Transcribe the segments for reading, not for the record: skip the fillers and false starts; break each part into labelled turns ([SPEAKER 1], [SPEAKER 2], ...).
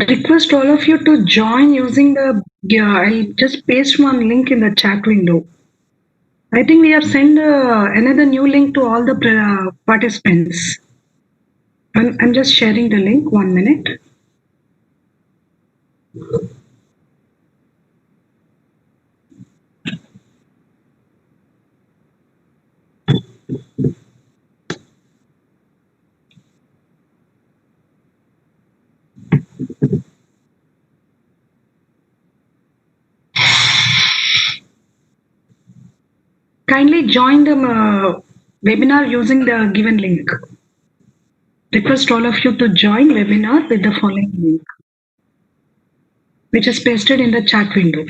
[SPEAKER 1] Request all of you to join using the, I'll just paste one link in the chat window. I think we have sent another new link to all the participants. I'm just sharing the link, 1 minute. Kindly join the webinar using the given link. Request all of you to join webinar with the following link, which is pasted in the chat window.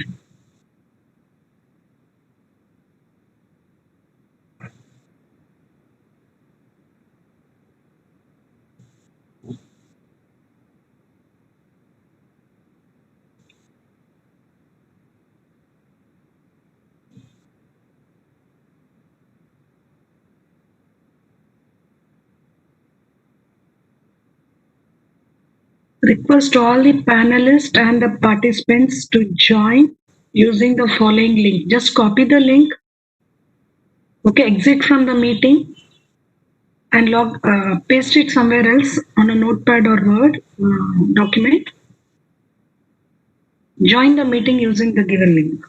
[SPEAKER 1] Request all the panelists and the participants to join using the following link. Just copy the link. Okay, exit from the meeting and paste it somewhere else on a notepad or Word document. Join the meeting using the given link.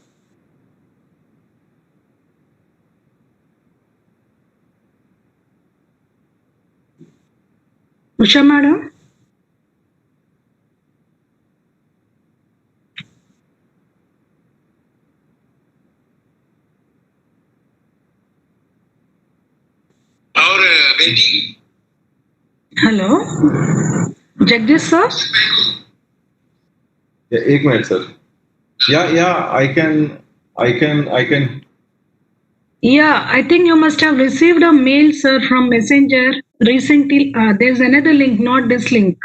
[SPEAKER 1] Usha madam? Hello? Jagdish sir?
[SPEAKER 2] Yeah, 1 minute, sir. Yeah, I can.
[SPEAKER 1] Yeah, I think you must have received a mail, sir, from Messenger recently. There's another link, not this link.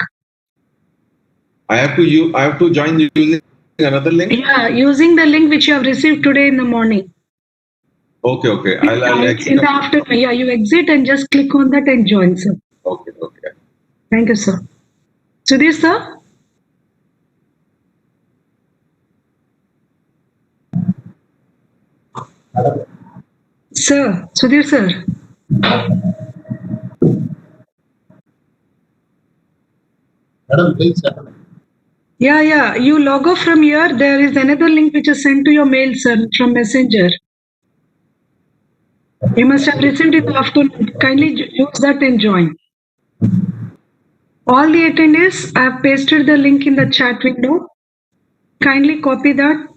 [SPEAKER 2] I have to join using another link?
[SPEAKER 1] Yeah, using the link which you have received today in the morning.
[SPEAKER 2] Okay. I'll exit.
[SPEAKER 1] In the afternoon, yeah, you exit and just click on that and join, sir.
[SPEAKER 2] Okay.
[SPEAKER 1] Thank you, sir. Sudhir, sir? Sir, Sudhir, sir.
[SPEAKER 3] Madam, please.
[SPEAKER 1] Yeah, you log off from here. There is another link which is sent to your mail, sir, from Messenger. You must have received it afternoon. Kindly use that and join. All the attendees, I have pasted the link in the chat window. Kindly copy that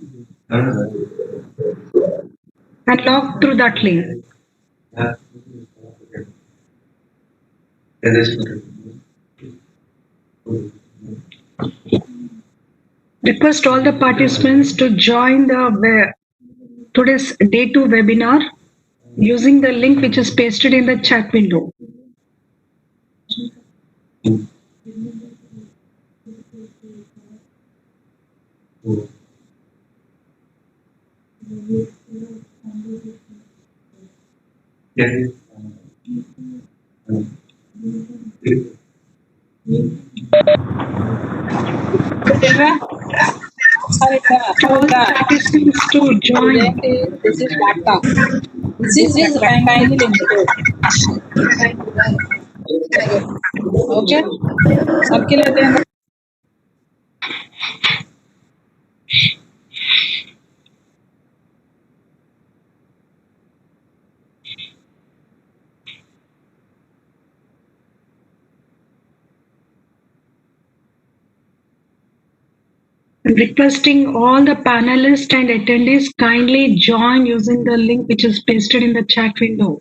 [SPEAKER 1] and log through that link. Request all the participants to join the today's day 2 webinar using the link which is pasted in the chat window. All the participants to join.
[SPEAKER 4] This is laptop. This is kindly limited. Okay. सबके लिए देंगे.
[SPEAKER 1] I'm requesting all the panelists and attendees kindly join using the link which is pasted in the chat window.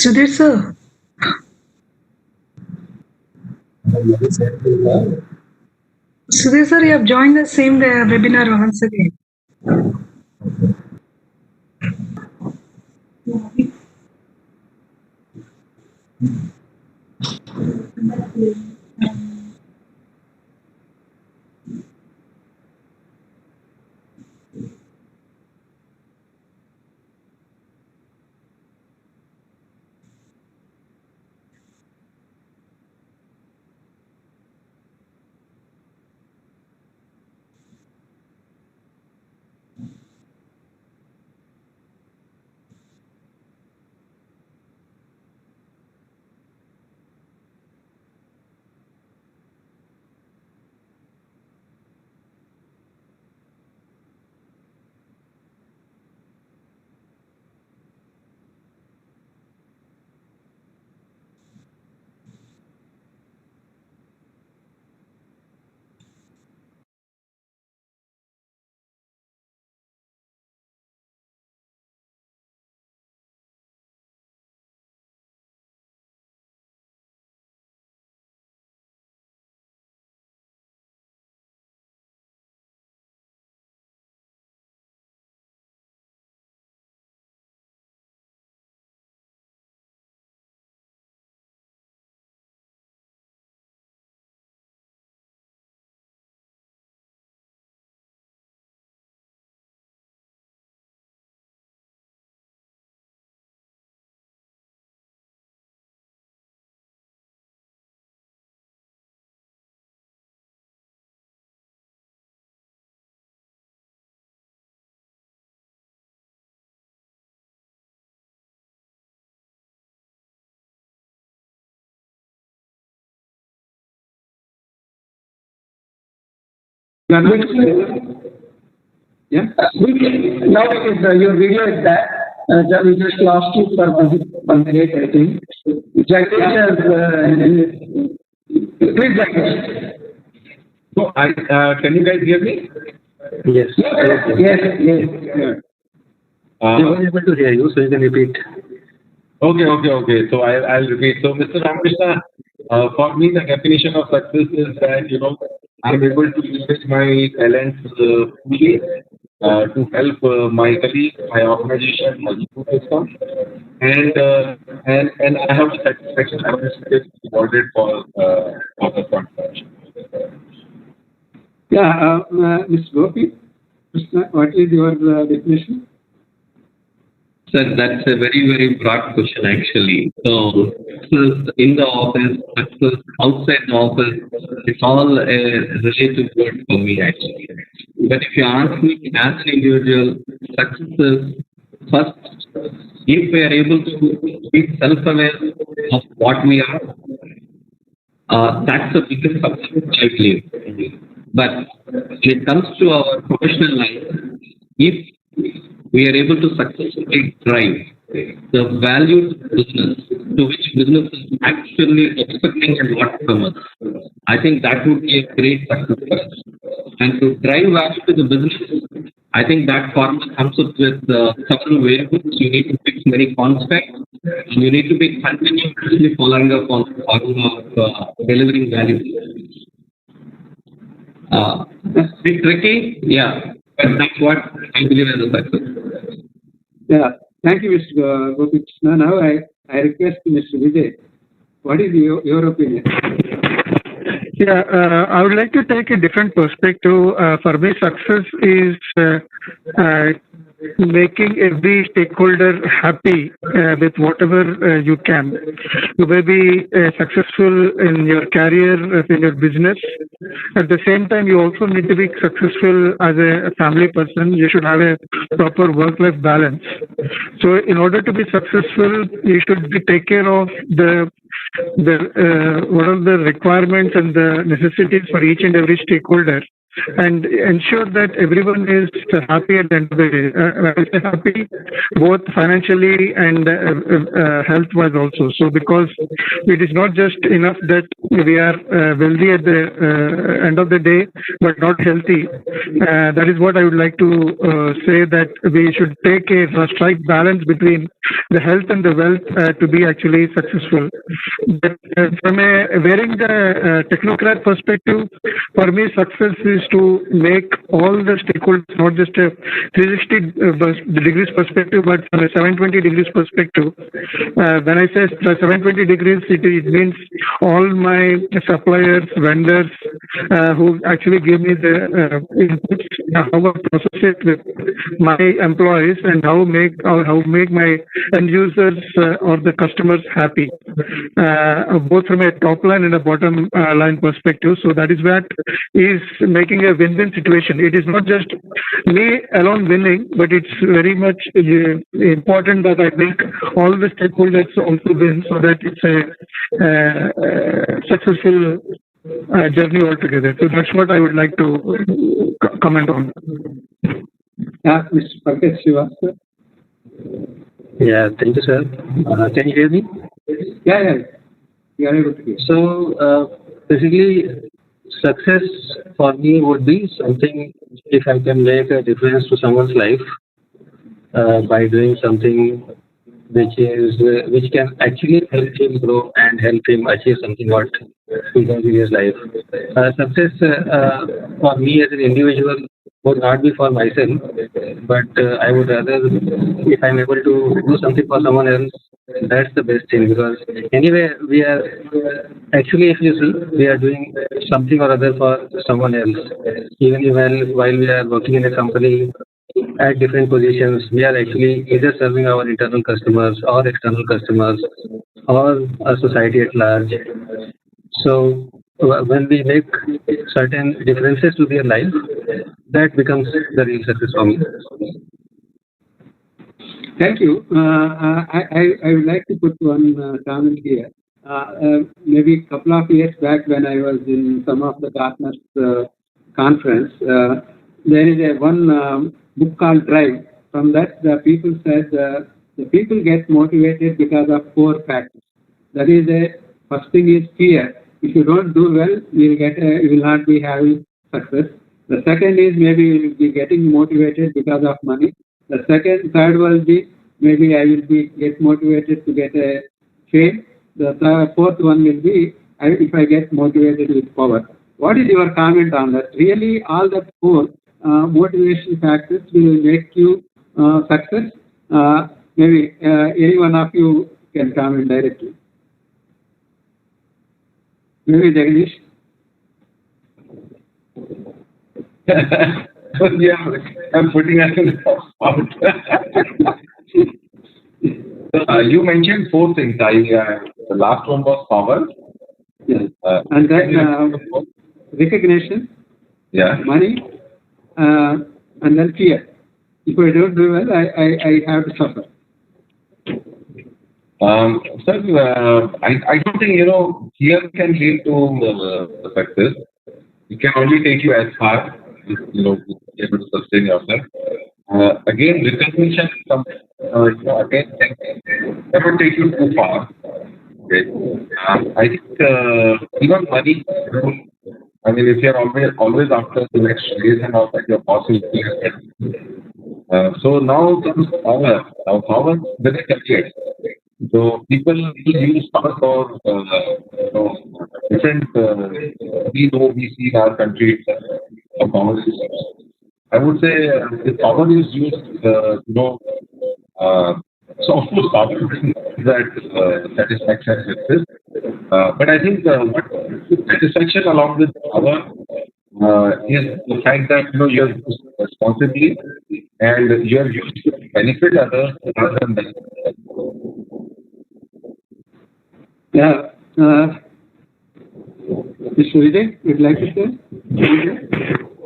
[SPEAKER 1] Sudhir sir, Sudhir sir, you have joined the same webinar once again.
[SPEAKER 5] Yeah. Now your video is there. We just lost you for 1 minute, I think. Jagdish has. Please, Jagdish.
[SPEAKER 2] So, can you guys hear me?
[SPEAKER 5] Yes. Yes. I was able to hear you, so you can repeat.
[SPEAKER 2] Okay. So I'll repeat. So, Mr. Ramakrishna, for me, the definition of success is that I'm able to use my talents fully to help my colleagues, my organization, my ecosystem, and I have the satisfaction of this rewarded for the contribution.
[SPEAKER 5] Yeah, Ms. Gopi, Krishna, what is your definition?
[SPEAKER 6] Sir, that's a very, very broad question actually. So, success in the office, success outside the office, it's all a relative word for me actually. But if you ask me as an individual, success is first, if we are able to be self-aware of what we are, that's the biggest success I believe. But when it comes to our professional life, if we are able to successfully drive the value to business, to which business is actually expecting a lot from us, I think that would be a great success for us. And to drive value to the business, I think that formula comes up with several variables. You need to fix many concepts, and you need to be continuously following up on the formula of delivering value. Bit tricky, yeah, but that's what I believe as a success.
[SPEAKER 5] Yeah, thank you, Mr. Gopi Krishna. Now I request Mr. Vijay. What is your opinion?
[SPEAKER 7] Yeah, I would like to take a different perspective. For me, success is making every stakeholder happy with whatever you can. You may be successful in your career, in your business. At the same time, you also need to be successful as a family person. You should have a proper work-life balance. So, in order to be successful, you should take care of what are the requirements and the necessities for each and every stakeholder. and ensure that everyone is happy at the end of the day. When I say happy, both financially and health-wise also. So because it is not just enough that we are wealthy at the end of the day, but not healthy. That is what I would like to say, that we should take a strike balance between the health and the wealth to be actually successful. But from a wearing the technocrat perspective, for me, success is to make all the stakeholders, not just a 360 degrees perspective, but from a 720 degrees perspective. When I say 720 degrees, it means all my suppliers, vendors who actually give me the inputs, how I process it with my employees, and how make my end users or the customers happy, both from a top line and a bottom line perspective. So that is what is making a win-win situation. It is not just me alone winning, but it's very much important that I make all the stakeholders also win, so that it's a successful journey altogether. So that's what I would like to comment on.
[SPEAKER 5] Mr. Pankaj Srivastava.
[SPEAKER 8] Yeah, thank you, sir. Can you hear me?
[SPEAKER 5] Yeah. You are able to hear.
[SPEAKER 8] So, basically, success for me would be something if I can make a difference to someone's life by doing something which can actually help him grow and help him achieve something what he does in his life. Success for me as an individual would not be for myself, but I would rather, if I'm able to do something for someone else, that's the best thing, because anyway we are actually, if you see, we are doing something or other for someone else. Even while we are working in a company at different positions, we are actually either serving our internal customers or external customers or a society at large. So when we make certain differences to their life, that becomes the real success for me.
[SPEAKER 5] Thank you. I would like to put one comment here. Maybe a couple of years back, when I was in some of the Gartner's conference, there is one book called Drive. From that, the people said the people get motivated because of 4 factors. That is, first thing is fear. If you don't do well, you will not be having success. The second is maybe you will be getting motivated because of money. The third will be maybe I will get motivated to get a fame. The fourth one will be if I get motivated with power. What is your comment on that? Really, all the 4 motivation factors will make you success. Maybe any one of you can comment directly. Maybe Jagdish.
[SPEAKER 2] Yeah, I'm putting us in the spot. You mentioned 4 things. The last one was power.
[SPEAKER 5] Yes. And then recognition.
[SPEAKER 2] Yeah.
[SPEAKER 5] Money. And then fear. If I don't do well, I have to suffer.
[SPEAKER 2] Sir, I don't think, fear can lead to success. It can only take you as far as, able to sustain yourself. Again, recognition is something, again, never take you too far. Okay. I think even money, I mean, if you're always after the next raise and all that, you're possible. So now comes power. Now power is very complicated. So people use power for different. We see in our country power systems. I would say the power is used, so of course power brings that satisfaction with this. But I think what satisfaction along with power is the fact that you're used responsibly and you're used to benefit others rather than them.
[SPEAKER 5] Yeah. Mr. Vijay, would you like to say?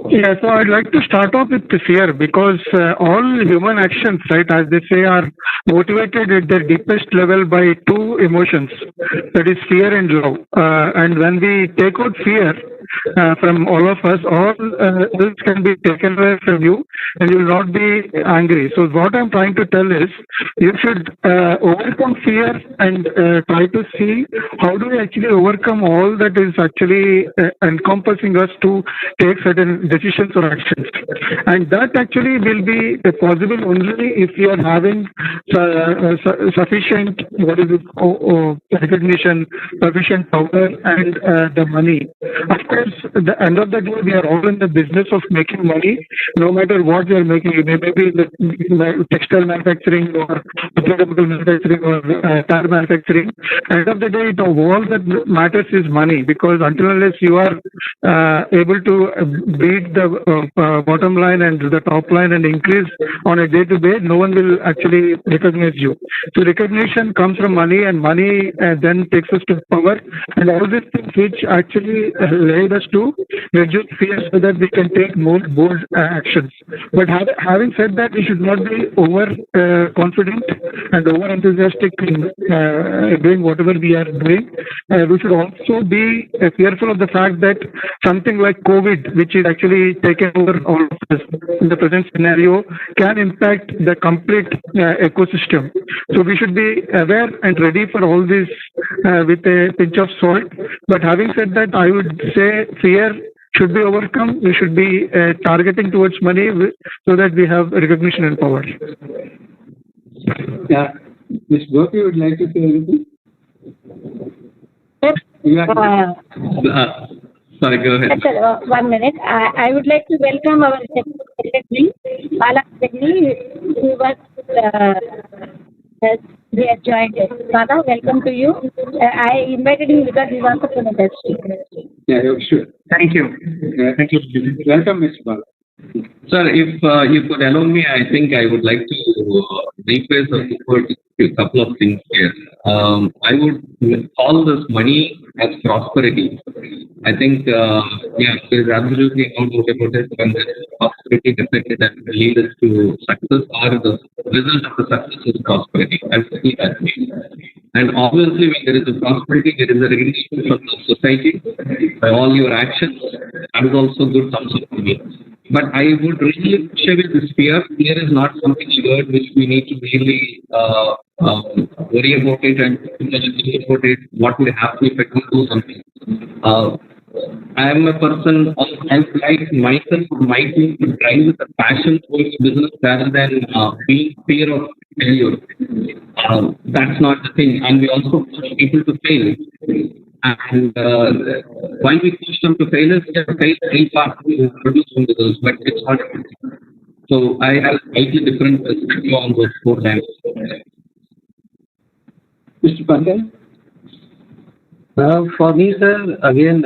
[SPEAKER 7] Yeah, so I'd like to start off with the fear, because all human actions, right, as they say, are motivated at their deepest level by 2 emotions, that is fear and love. And when we take out fear, from all of us. All else can be taken away from you, and you will not be angry. So what I'm trying to tell is, you should overcome fear and try to see how do we actually overcome all that is actually encompassing us to take certain decisions or actions. And that actually will be possible only if you are having sufficient, recognition, sufficient power, and the money. Of course, at the end of the day, we are all in the business of making money, no matter what we are making. It may be in the textile manufacturing or chemical manufacturing or tire manufacturing. End of the day, all that matters is money, because until unless you are able to beat the bottom line and the top line and increase on a day-to-day, no one will actually recognize you. So recognition comes from money, and money then takes us to power, and all these things which actually led us to reduce fear so that we can take more bold actions. But having said that, we should not be over confident and over enthusiastic in doing whatever we are doing. We should also be fearful of the fact that something like COVID, which is actually taken over all of us in the present scenario, can impact the complete ecosystem. So we should be aware and ready for all this with a pinch of salt. But having said that, I would say fear should be overcome. We should be targeting towards money so that we have recognition and power.
[SPEAKER 5] Yeah. Ms. Gopi would like to say anything?
[SPEAKER 6] Sorry, go ahead.
[SPEAKER 9] Sir, 1 minute. I would like to welcome our secretary, Bala Secretary, who was they have joined us. Bala, welcome to you. I invited him because he wants to come industry.
[SPEAKER 5] Yeah, sure.
[SPEAKER 7] Thank you.
[SPEAKER 5] Thank you. Welcome, Mr. Bala.
[SPEAKER 6] Sir, if you could allow me, I think I would like to rephrase or put a couple of things here. I would call this money as prosperity. I think, there is absolutely no doubt about it. When there is prosperity, definitely that will lead us to success, or the result of the success is prosperity. I would see that way. And obviously, when there is a prosperity, there is a recognition from the society by all your actions. That is also good thumbs up to me. But I would really push away this fear. Fear is not something good which we need to really worry about it and think about it. What would happen if I don't do something? I am a person, I would like myself or my team to drive with a passion towards business rather than being fear of failure. That's not the thing. And we also push people to fail. And while we push them to failure, we have to fail very fast to produce some results, but it's not. So I have a slightly different perspective on those 4 times.
[SPEAKER 5] Mr. Pandey?
[SPEAKER 8] For me, sir, again,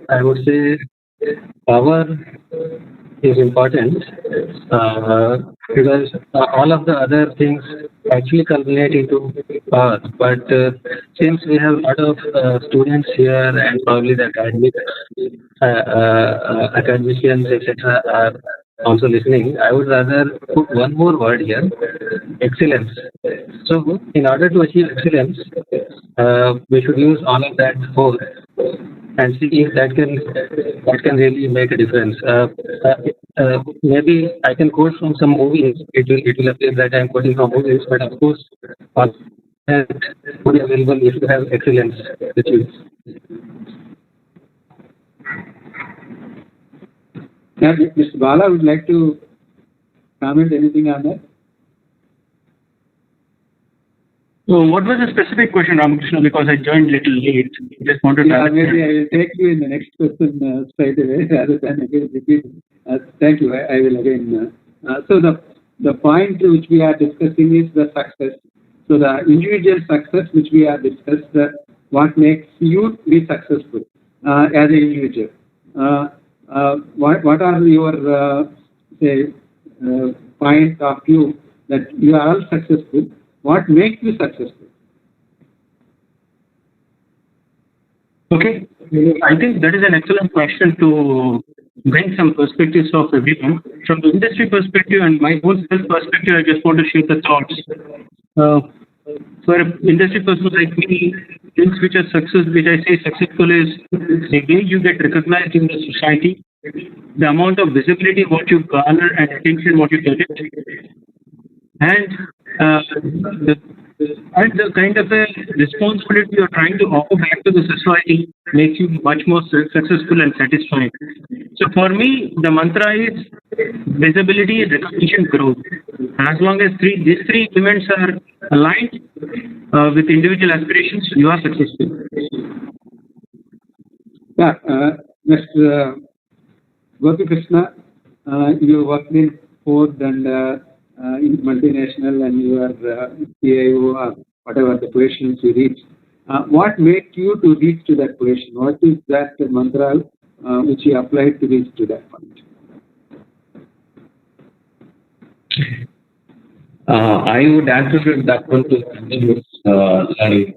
[SPEAKER 8] I would say power is important because all of the other things actually culminate into power. But since we have a lot of students here and probably the academicians, etc., are also listening, I would rather put one more word here: excellence. So, in order to achieve excellence, we should use all of that force and see if that can really make a difference. Maybe I can quote from some movies. It will appear that I am quoting from movies, but of course, all that would be available if you have excellence with you.
[SPEAKER 5] Now, Mr. Bala would like to comment anything on that?
[SPEAKER 7] So what was the specific question, Ramakrishna? Because I joined a little late. Just wanted to
[SPEAKER 5] maybe I will take you in the next question straight away rather than again repeat. Thank you. I will again. So the point which we are discussing is the success. So the individual success which we are discussed, what makes you be successful as an individual. What are your point of view that you are all successful? What makes you successful?
[SPEAKER 7] Okay, I think that is an excellent question to bring some perspectives of everyone. From the industry perspective and my own self perspective, I just want to share the thoughts. For an industry person like me,
[SPEAKER 8] things which are which I say successful is the way you get recognized in the society, the amount of visibility what you garner and attention what you get it, and the the kind of a responsibility you're trying to offer back to the society makes you much more successful and satisfying. So for me, the mantra is visibility, recognition, growth. As long as these three elements are aligned with individual aspirations, you are successful.
[SPEAKER 5] Yeah, Mr. Gopi Krishna, you worked in Ford and in multinational, and you are CIO or whatever the positions you reached. What made you to reach to that position? What is that mantra which you applied to reach to that point?
[SPEAKER 6] I would attribute that one to continuous learning.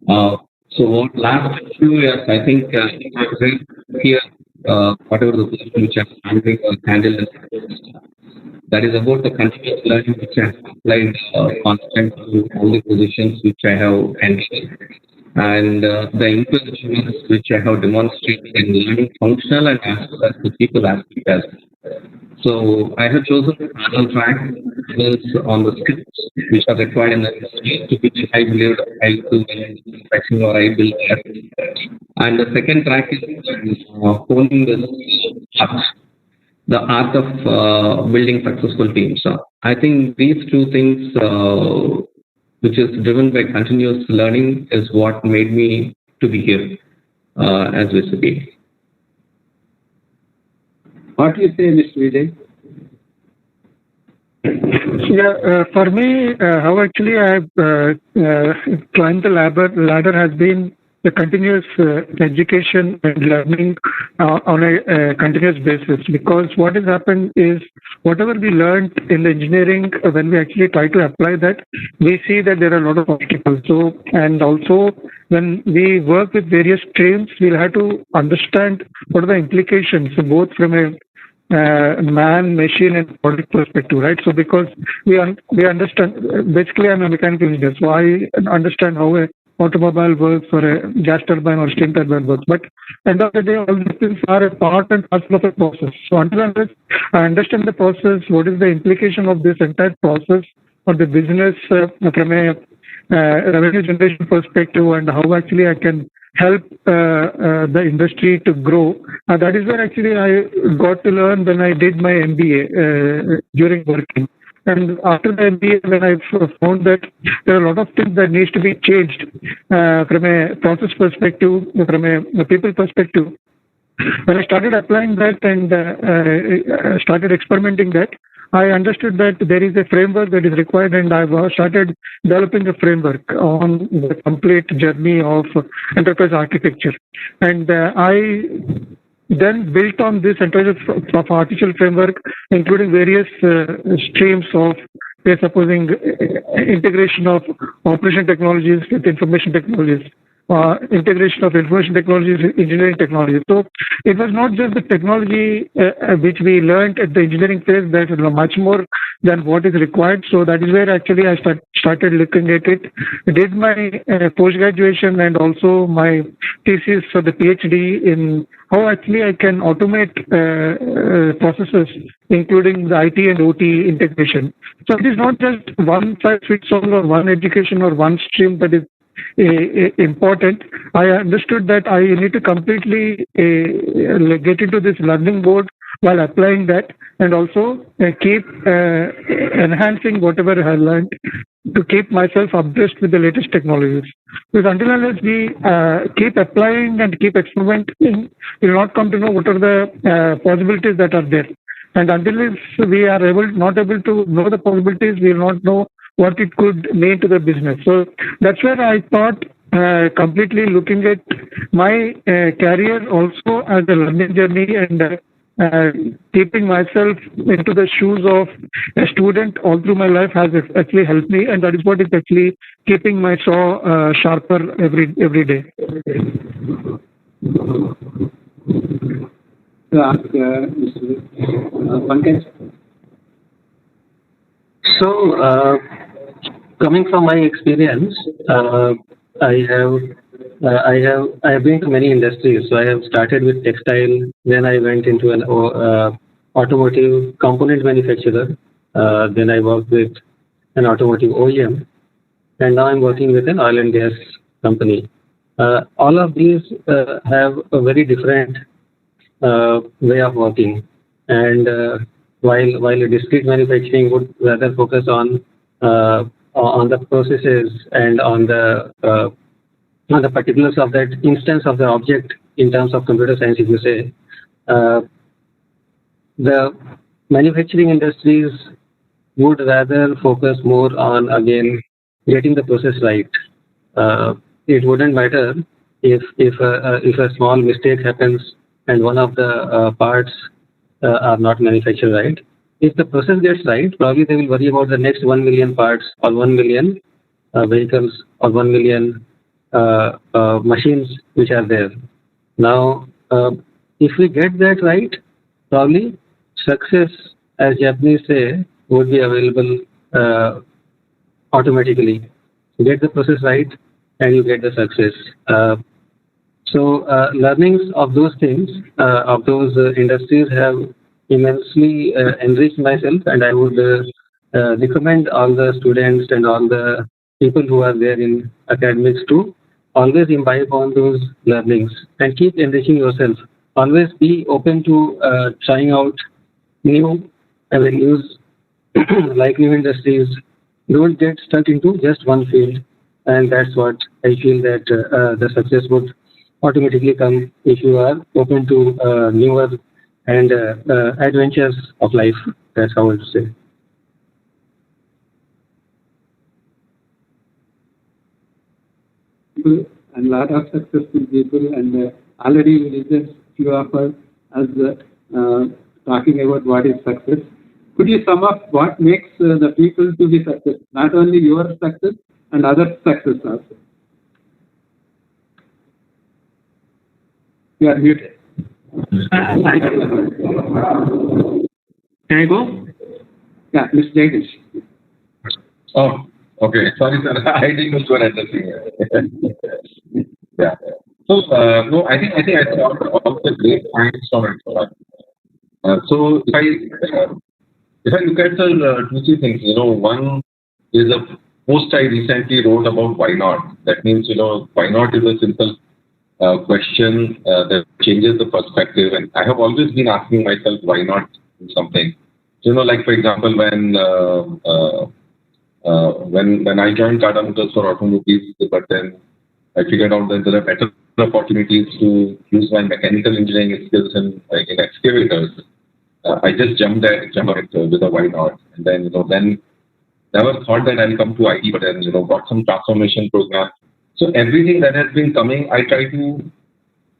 [SPEAKER 6] So over the last few years, I think I'm very clear whatever the position which I'm handling or handle that is about the continuous learning which I have applied constantly to all the positions which I have handled, and the inclusiveness which I have demonstrated in learning functional and as well as the people aspect as well. So I have chosen the parallel track is on the skills which are required in the industry, to which I believe I do manufacturing or I build there. And the second track is honing the art of building successful teams. So I think these two things, which is driven by continuous learning, is what made me to be here as we speak.
[SPEAKER 5] What do you say, Mr. Vijay?
[SPEAKER 7] Yeah, for me, how actually I've climbed the ladder has been the continuous education and learning on a continuous basis. Because what has happened is, whatever we learned in the engineering, when we actually try to apply that, we see that there are a lot of obstacles. So, and also when we work with various streams, we'll have to understand what are the implications, both from a man, machine, and product perspective, right? So because we understand, basically I'm a mechanical engineer, so I understand how a automobile works or a gas turbine or steam turbine works. But end of the day, all these things are a part and parcel of a process. So until I understand the process, what is the implication of this entire process for the business from a revenue generation perspective, and how actually I can help the industry to grow. That is where actually I got to learn when I did my MBA during working. And after the MBA, when I found that there are a lot of things that needs to be changed from a process perspective, from a people perspective. When I started applying that and started experimenting that, I understood that there is a framework that is required, and I started developing a framework on the complete journey of enterprise architecture. And I then built on this enterprise of artificial framework, including various streams of, say, supposing integration of operation technologies with information technologies. Integration of information technologies, engineering technologies. So it was not just the technology which we learned at the engineering phase, that is much more than what is required. So that is where actually I started looking at it. I did my post-graduation and also my thesis for the PhD in how actually I can automate processes, including the IT and OT integration. So it is not just one size fits all or one education or one stream that is important. I understood that I need to completely get into this learning mode while applying that, and also keep enhancing whatever I have learned to keep myself abreast with the latest technologies. Because until unless we keep applying and keep experimenting, we will not come to know what are the possibilities that are there. And until we are not able to know the possibilities, we will not know what it could mean to the business. So that's where I thought completely looking at my career also as a learning journey, and keeping myself into the shoes of a student all through my life has actually helped me, and that is what is actually keeping my saw sharper every day.
[SPEAKER 5] Mr. Pankaj.
[SPEAKER 8] So, coming from my experience, I have been to many industries. So I have started with textile, then I went into an automotive component manufacturer. Then I worked with an automotive OEM, and now I'm working with an oil and gas company. All of these have a very different way of working, and while a discrete manufacturing would rather focus on the processes and on the particulars of that instance of the object in terms of computer science, if you say, the manufacturing industries would rather focus more on, again, getting the process right. It wouldn't matter if a small mistake happens and one of the parts are not manufactured right. If the process gets right, probably they will worry about the next 1 million parts or 1 million vehicles or 1 million machines which are there. Now, if we get that right, probably success, as Japanese say, would be available automatically. You get the process right and you get the success. So learnings of those things, of those industries have immensely enriched myself, and I would recommend all the students and all the people who are there in academics to always imbibe on those learnings and keep enriching yourself. Always be open to trying out new avenues, like new industries. Don't get stuck into just one field, and that's what I feel that the success would automatically come if you are open to newer and adventures of life. That's how I would say.
[SPEAKER 5] And a lot of successful people, and already we listened few of us as talking about what is success. Could you sum up what makes the people to be success? Not only your success and other success also. You are muted.
[SPEAKER 2] Can I go?
[SPEAKER 5] Yeah, Mr. Jagdish.
[SPEAKER 2] Oh, okay. Sorry, sir. I didn't know you were addressing it. Yeah. So, no, I think I thought all the great points from it. So, if I look at two, three things, one is a post I recently wrote about why not. That means, why not is a simple question that changes the perspective. And I have always been asking myself, why not do something? Like, for example, when I joined Tata Motors for automobiles, but then I figured out that there are better opportunities to use my mechanical engineering skills in excavators. I just jumped on it with a why not, and then then never thought that I'll come to IT, but then got some transformation program. So everything that has been coming, I try to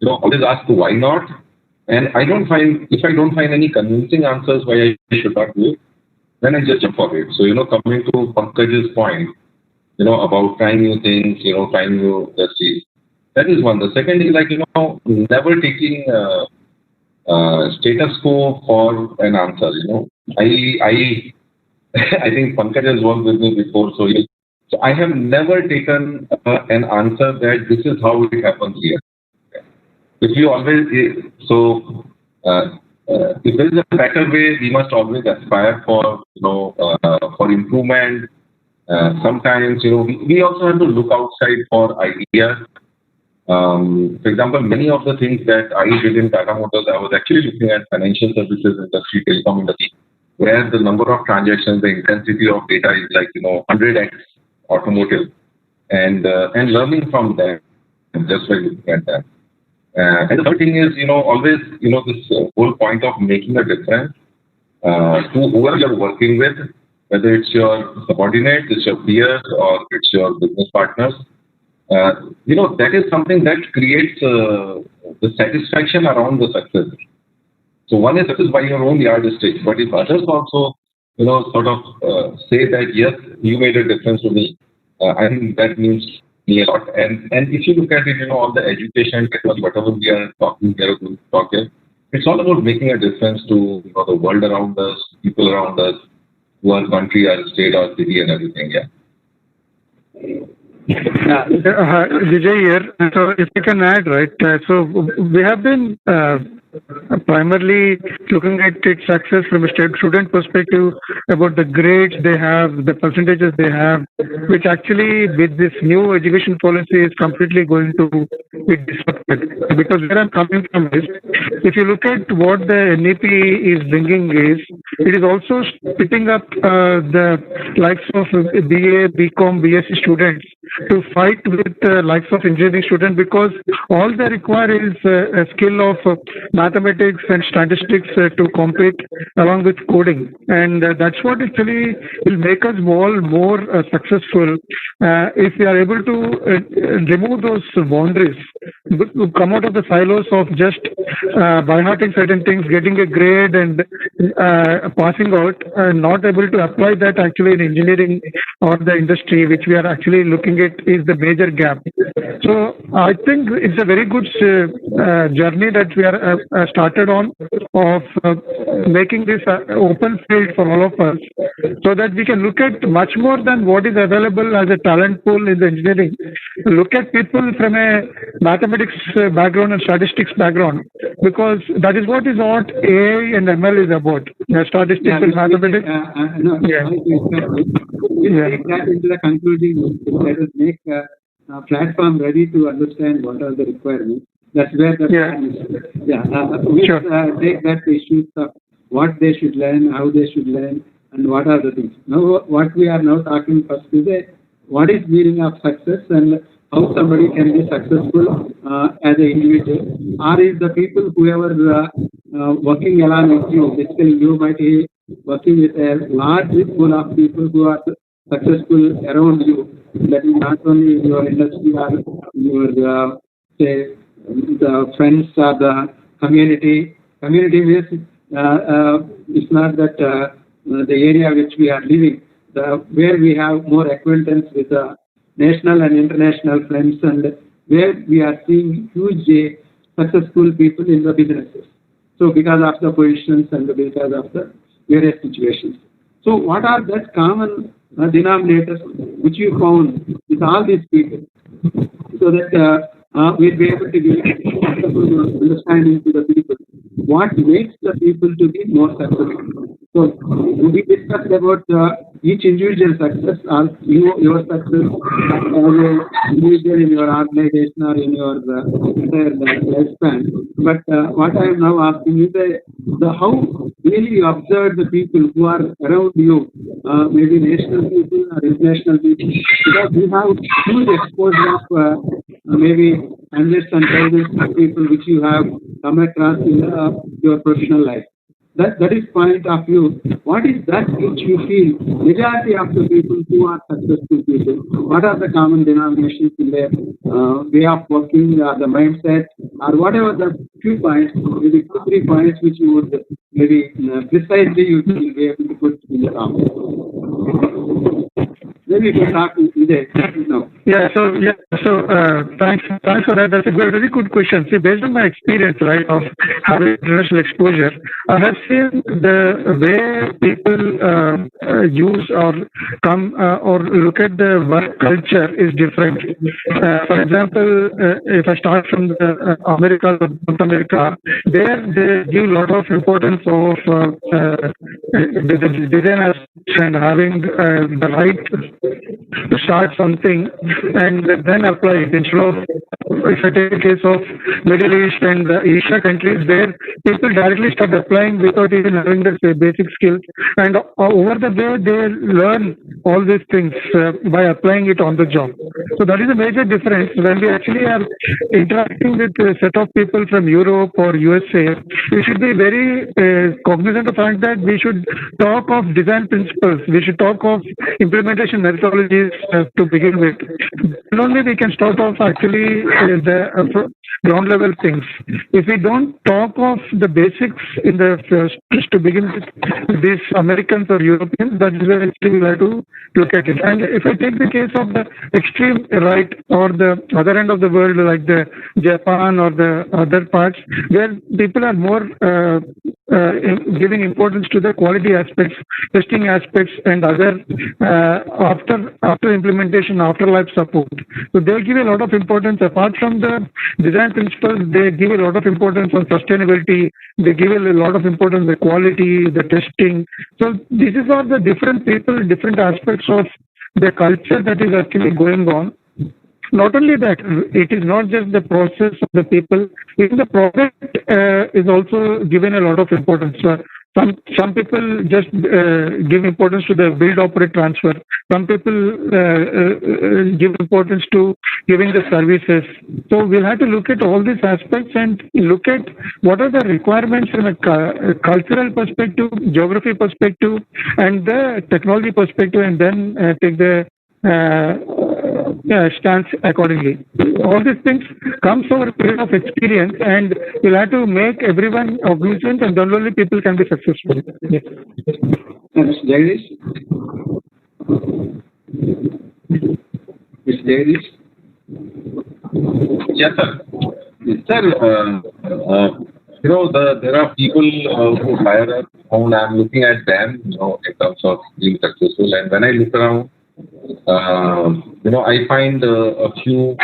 [SPEAKER 2] always ask why not, and if I don't find any convincing answers why I should not do it, then I just jump for it. So coming to Pankaj's point, about trying new things, trying new industries, that is one. The second is never taking status quo for an answer. I I think Pankaj has worked with me before, so I have never taken an answer that this is how it happens here. If you always if there is a better way, we must always aspire for for improvement. Sometimes we also have to look outside for ideas. For example, many of the things that I did in Tata Motors, I was actually looking at financial services industry, telecom industry, where the number of transactions, the intensity of data is like 100x automotive, and learning from them just by looking at that. And the third thing is always this whole point of making a difference to whoever you're working with, whether it's your subordinates, it's your peers, or it's your business partners. That is something that creates the satisfaction around the success. So one is success by your own yardstick, but if others also, sort of say that yes, you made a difference to me, I think that means me a lot. And if you look at it, all the education, technology, whatever we are talking here, it's all about making a difference to the world around us, people around us, to our country, our state, our city, and everything. Yeah.
[SPEAKER 7] Vijay here. So if I can add, right, so we have been primarily looking at its success from a student perspective about the grades they have, the percentages they have, which actually with this new education policy is completely going to be disrupted. Because where I'm coming from is, if you look at what the NEP is bringing is, it is also picking up the likes of BA, BCom, BSc students to fight with the likes of engineering students, because all they require is a skill of mathematics and statistics to compete along with coding, and that's what actually will make us all more successful if we are able to remove those boundaries, come out of the silos of just by hearting certain things, getting a grade and passing out, not able to apply that actually in engineering or the industry, which we are actually looking at is the major gap. So I think it's a very good journey that we are started on of making this open field for all of us, so that we can look at much more than what is available as a talent pool in the engineering. Look at people from a mathematics background and statistics background, because that is what AI and ML is about. Statistics and mathematics.
[SPEAKER 5] We'll take that into the concluding. Let us make a platform ready to understand what are the requirements. That's where the plan is. We'll take that issues of what they should learn, how they should learn, and what are the things. Now, what we are now talking first is what is meaning of success and how somebody can be successful as an individual, or is the people whoever working along with you. Basically, you might be working with a large pool of people who are successful around you. That is not only in your industry or your say the friends or the community. Community means it's not that the area which we are living, where we have more acquaintance with national and international friends, and where we are seeing huge successful people in the businesses. So because of the positions and because of the various situations. So what are that common denominators which you found with all these people, so that we'll be able to give understanding to the people what makes the people to be more successful. So we discussed about each individual success, or your success as an individual in your organization or in your entire lifespan. But what I am now asking is how really you observe the people who are around you, maybe national people or international people, because we have huge exposure of maybe hundreds and thousands of people which you have come across in your professional life. That is point of view. What is that which you feel majority of the people who are successful people, what are the common denominations in their way of working, or the mindset, or whatever the few points, maybe 2-3 points which you would maybe precisely you will be able to put in the comment. Maybe you can talk to Vijay now.
[SPEAKER 7] Thanks for that. That's a very good question. See, based on my experience, right, of having international exposure, I have seen the way people use or come or look at the work culture is different. For example, if I start from the America, North America, there they give a lot of importance of the design aspects and having the right to start something and then apply it. Instead of, if I take the case of Middle East and the Asia countries, where people directly start applying without even having the basic skills, and over the way they learn all these things by applying it on the job. So that is a major difference. When we actually are interacting with a set of people from Europe or USA, we should be very cognizant of the fact that we should talk of design principles, we should talk of implementation methodologies to begin with. Then only we can start off actually the ground level things. If we don't talk of the basics in the first to begin with these Americans or Europeans, that is where actually we have to look at it. And if I take the case of the extreme right, or the other end of the world, like the Japan or the other parts, where people are more giving importance to the quality aspects, testing aspects, and other after implementation, afterlife support. So they give a lot of importance apart from the design principles. They give a lot of importance on sustainability. They give a lot of importance the quality, the testing. So this is all the different people, different aspects of the culture that is actually going on. Not only that, it is not just the process of the people, even the product is also given a lot of importance. Some people just give importance to the build, operate, transfer. Some people give importance to giving the services. So we'll have to look at all these aspects and look at what are the requirements from a cultural perspective, geography perspective, and the technology perspective, and then take the stance accordingly. All these things comes over a period of experience, and you'll have to make everyone obedient, and then only people can be successful. Yes.
[SPEAKER 5] Mr. Jagdish? Mr. Jagdish?
[SPEAKER 2] Yes, sir. Sir, there are people who hire us, and I'm looking at them, in terms of being successful. And when I look around, I find a few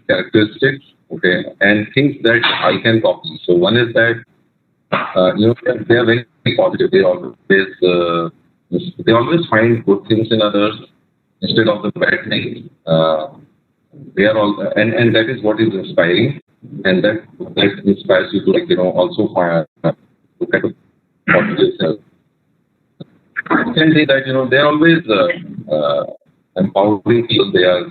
[SPEAKER 2] characteristics, okay, and things that I can copy. So one is that, they are very positive. They always find good things in others instead of the bad things. They are all, and that is what is inspiring, and that inspires you to also look at the positive self. I can say that they are always empowering people. They are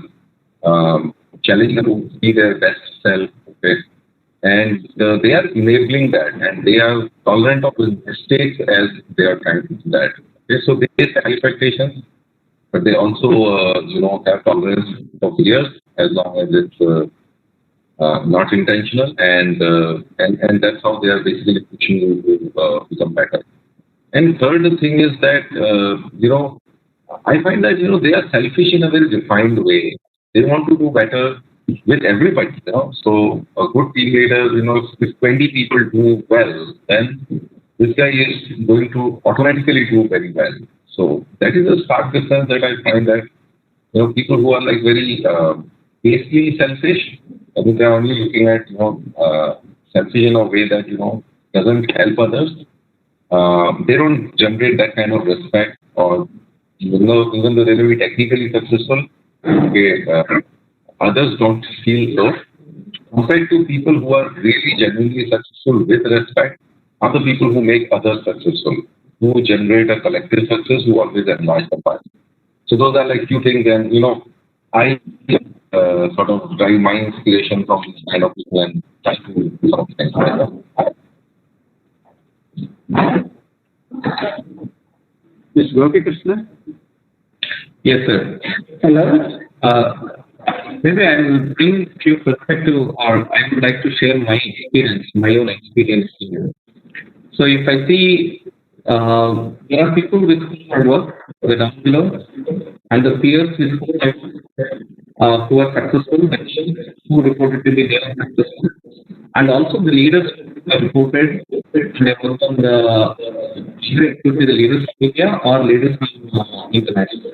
[SPEAKER 2] challenging them to be their best self, okay? And they are enabling that, and they are tolerant of mistakes as they are trying to do that. Okay? So they set expectations, but they also have tolerance for failures as long as it's not intentional, and that's how they are basically pushing you to become better. And third thing is that, I find that, they are selfish in a very defined way. They want to do better with everybody, So a good team leader, if 20 people do well, then this guy is going to automatically do very well. So that is a stark difference that I find that, people who are like very basically selfish, I think they are only looking at, selfish in a way that, doesn't help others. They don't generate that kind of respect, or even though they may be technically successful, okay, others don't feel so. Compared to people who are really genuinely successful with respect, are the people who make others successful, who generate a collective success, who always enlarge the pie. So those are like few things, and I sort of drive my inspiration from this kind of people and try to do something like that.
[SPEAKER 5] Mr. Gopi Krishna?
[SPEAKER 6] Yes, sir.
[SPEAKER 5] Hello?
[SPEAKER 6] Maybe I will bring a few perspective, or I would like to share my experience, my own experience here. So if I see there are people with whom I work, the down below, and the peers with whom I work, who are successful, who reported to me they are successful, and also the leaders who are reported, they work on either it could be the leaders from India or leaders from international.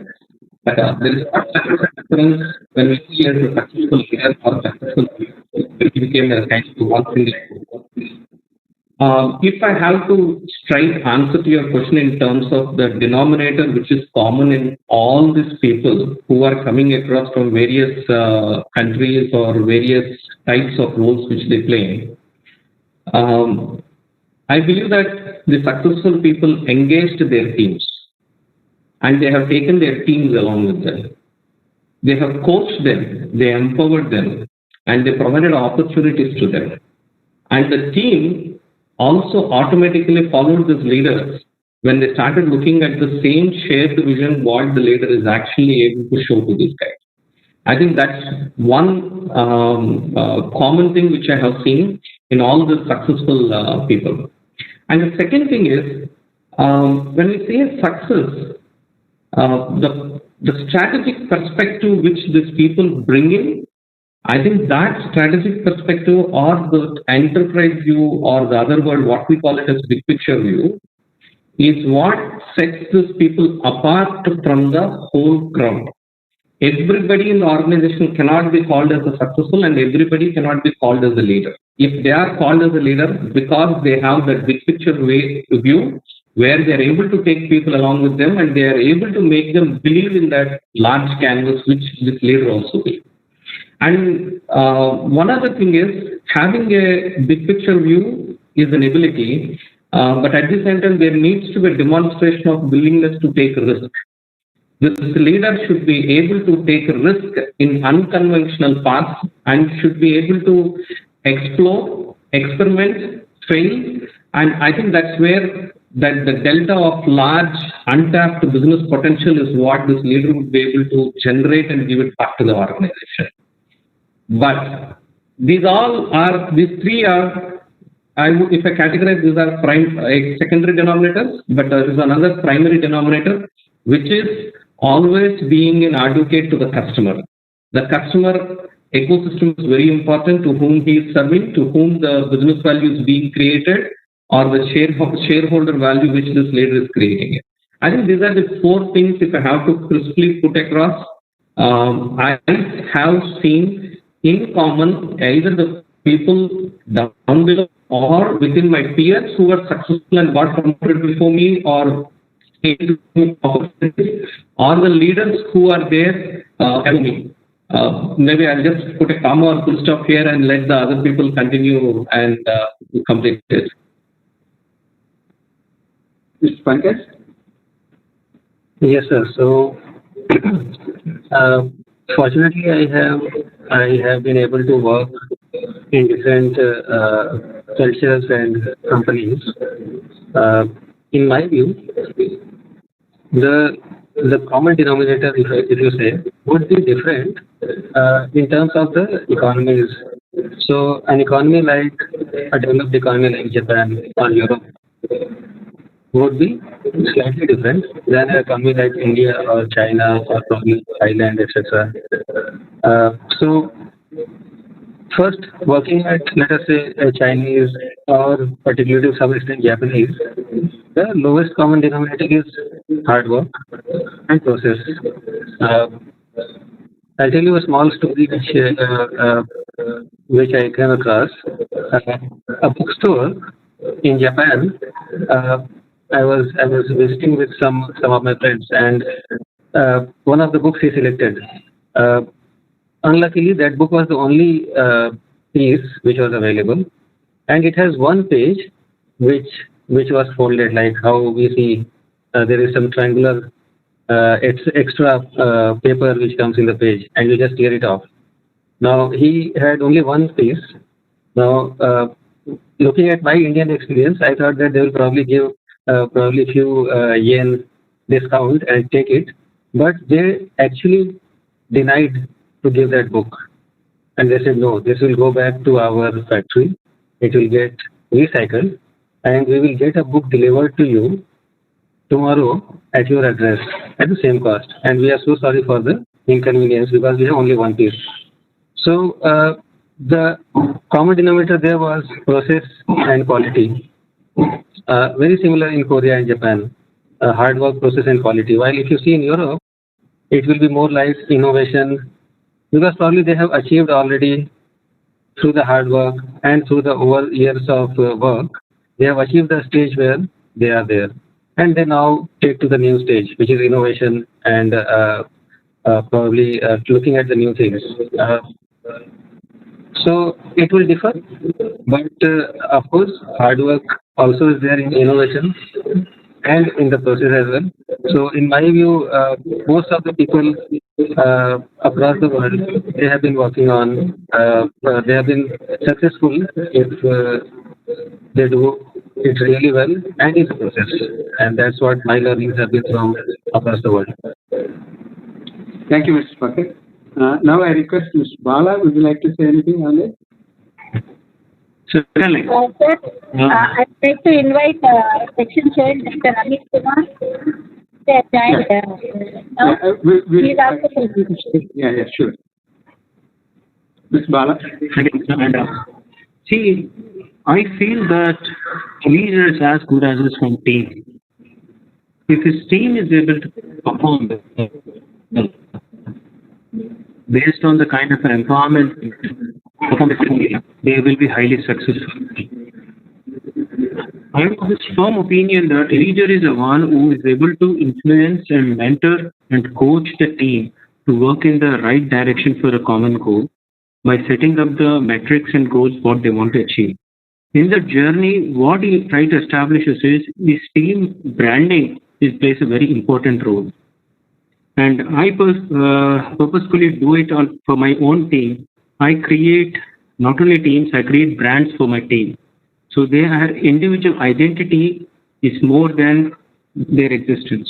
[SPEAKER 6] But there is not such a difference when we see as a successful leader or successful leader. It became a kind of one single group. If I have to straight answer to your question in terms of the denominator which is common in all these people who are coming across from various countries or various types of roles which they play, I believe that the successful people engaged their teams, and they have taken their teams along with them. They have coached them, they empowered them, and they provided opportunities to them. And the team also automatically followed these leaders when they started looking at the same shared vision what the leader is actually able to show to these guys. I think that's one common thing which I have seen in all the successful people. And the second thing is, when we say success, the the strategic perspective which these people bring in, I think that strategic perspective or the enterprise view or the other word, what we call it as big picture view, is what sets these people apart from the whole crowd. Everybody in the organization cannot be called as a successful and everybody cannot be called as a leader. If they are called as a leader because they have that big picture view where they are able to take people along with them and they are able to make them believe in that large canvas which this leader also will. And one other thing is having a big picture view is an ability, but at the same time there needs to be a demonstration of willingness to take a risk. This leader should be able to take a risk in unconventional paths and should be able to explore, experiment, fail, and I think that's where that the delta of large untapped business potential is what this leader would be able to generate and give it back to the organization. But these three are, if I categorize, these are secondary denominators, but there is another primary denominator, which is always being an advocate to the customer. The customer ecosystem is very important, to whom he is serving, to whom the business value is being created, or the shareholder value which this leader is creating. I think these are the four things, if I have to crisply put across, I have seen in common either the people down below or within my peers who are successful and got promoted before me or the leaders who are there above me. Maybe I'll just put a comma or full stop here and let the other people continue and complete it.
[SPEAKER 5] Mr. Pankaj?
[SPEAKER 8] Yes, sir. So, fortunately, I have been able to work in different cultures and companies. In my view, the common denominator, if you say, would be different in terms of the economies. So, an economy like a developed economy like Japan or Europe would be slightly different than a economy like India or China or probably Thailand, etc. So, first, working at, let us say, a Chinese or particularly to some extent Japanese, the lowest common denominator is hard work and process. I'll tell you a small story which I came across. A bookstore in Japan. I was visiting with some of my friends, and one of the books he selected. Unluckily, that book was the only piece which was available, and it has one page which was folded, like how we see there is some triangular extra paper which comes in the page, and you just tear it off. Now he had only one piece. Now, looking at my Indian experience, I thought that they will probably give probably a few yen discount and take it, but they actually denied to give that book, and they said no, this will go back to our factory, it will get recycled, and we will get a book delivered to you tomorrow at your address at the same cost, and we are so sorry for the inconvenience because we have only one piece. So the common denominator there was process and quality. Very similar in Korea and Japan, hard work, process and quality. While if you see in Europe, it will be more like innovation, because probably they have achieved already through the hard work and through the over years of work, they have achieved the stage where they are there. And they now take to the new stage, which is innovation and probably looking at the new things. So it will differ, but of course, hard work also is there in innovation and in the process as well. So in my view, most of the people across the world, they have been working on, they have been successful if they do it really well and in the process. And that's what my learnings have been from across the world.
[SPEAKER 5] Thank you, Mr. Pankaj. Now I request Mr. Bala, would you like to say anything on it?
[SPEAKER 6] Certainly.
[SPEAKER 9] Sir, I'd like to invite Section Chair, Dr. Amit Kumar. joined. Now, please ask the question.
[SPEAKER 5] Yeah, sure. Ms. Bala?
[SPEAKER 8] See, I feel that a leader is as good as his own team. If his team is able to perform based on the kind of empowerment they will be highly successful. I have this firm opinion that a leader is the one who is able to influence and mentor and coach the team to work in the right direction for a common goal by setting up the metrics and goals what they want to achieve. In the journey, what he try to establish is this team branding plays a very important role. And I purposefully do it for my own team. I create not only teams, I create brands for my team. So their individual identity is more than their existence.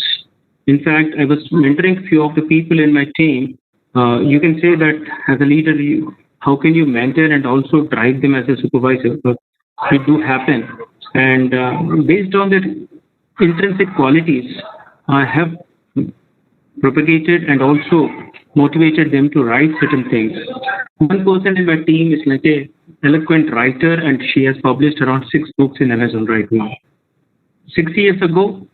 [SPEAKER 8] In fact, I was mentoring a few of the people in my team. You can say that as a leader, how can you mentor and also drive them as a supervisor? But it do happen. And based on their intrinsic qualities, I have propagated and also motivated them to write certain things. One person in my team is like an eloquent writer, and she has published around 6 books in Amazon right now. 6 years ago,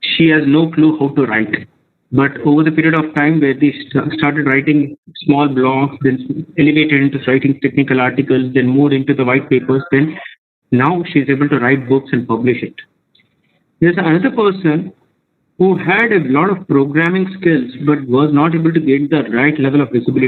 [SPEAKER 8] she has no clue how to write. But over the period of time where they started writing small blogs, then elevated into writing technical articles, then moved into the white papers, then now she's able to write books and publish it. There's another person who had a lot of programming skills but was not able to get the right level of visibility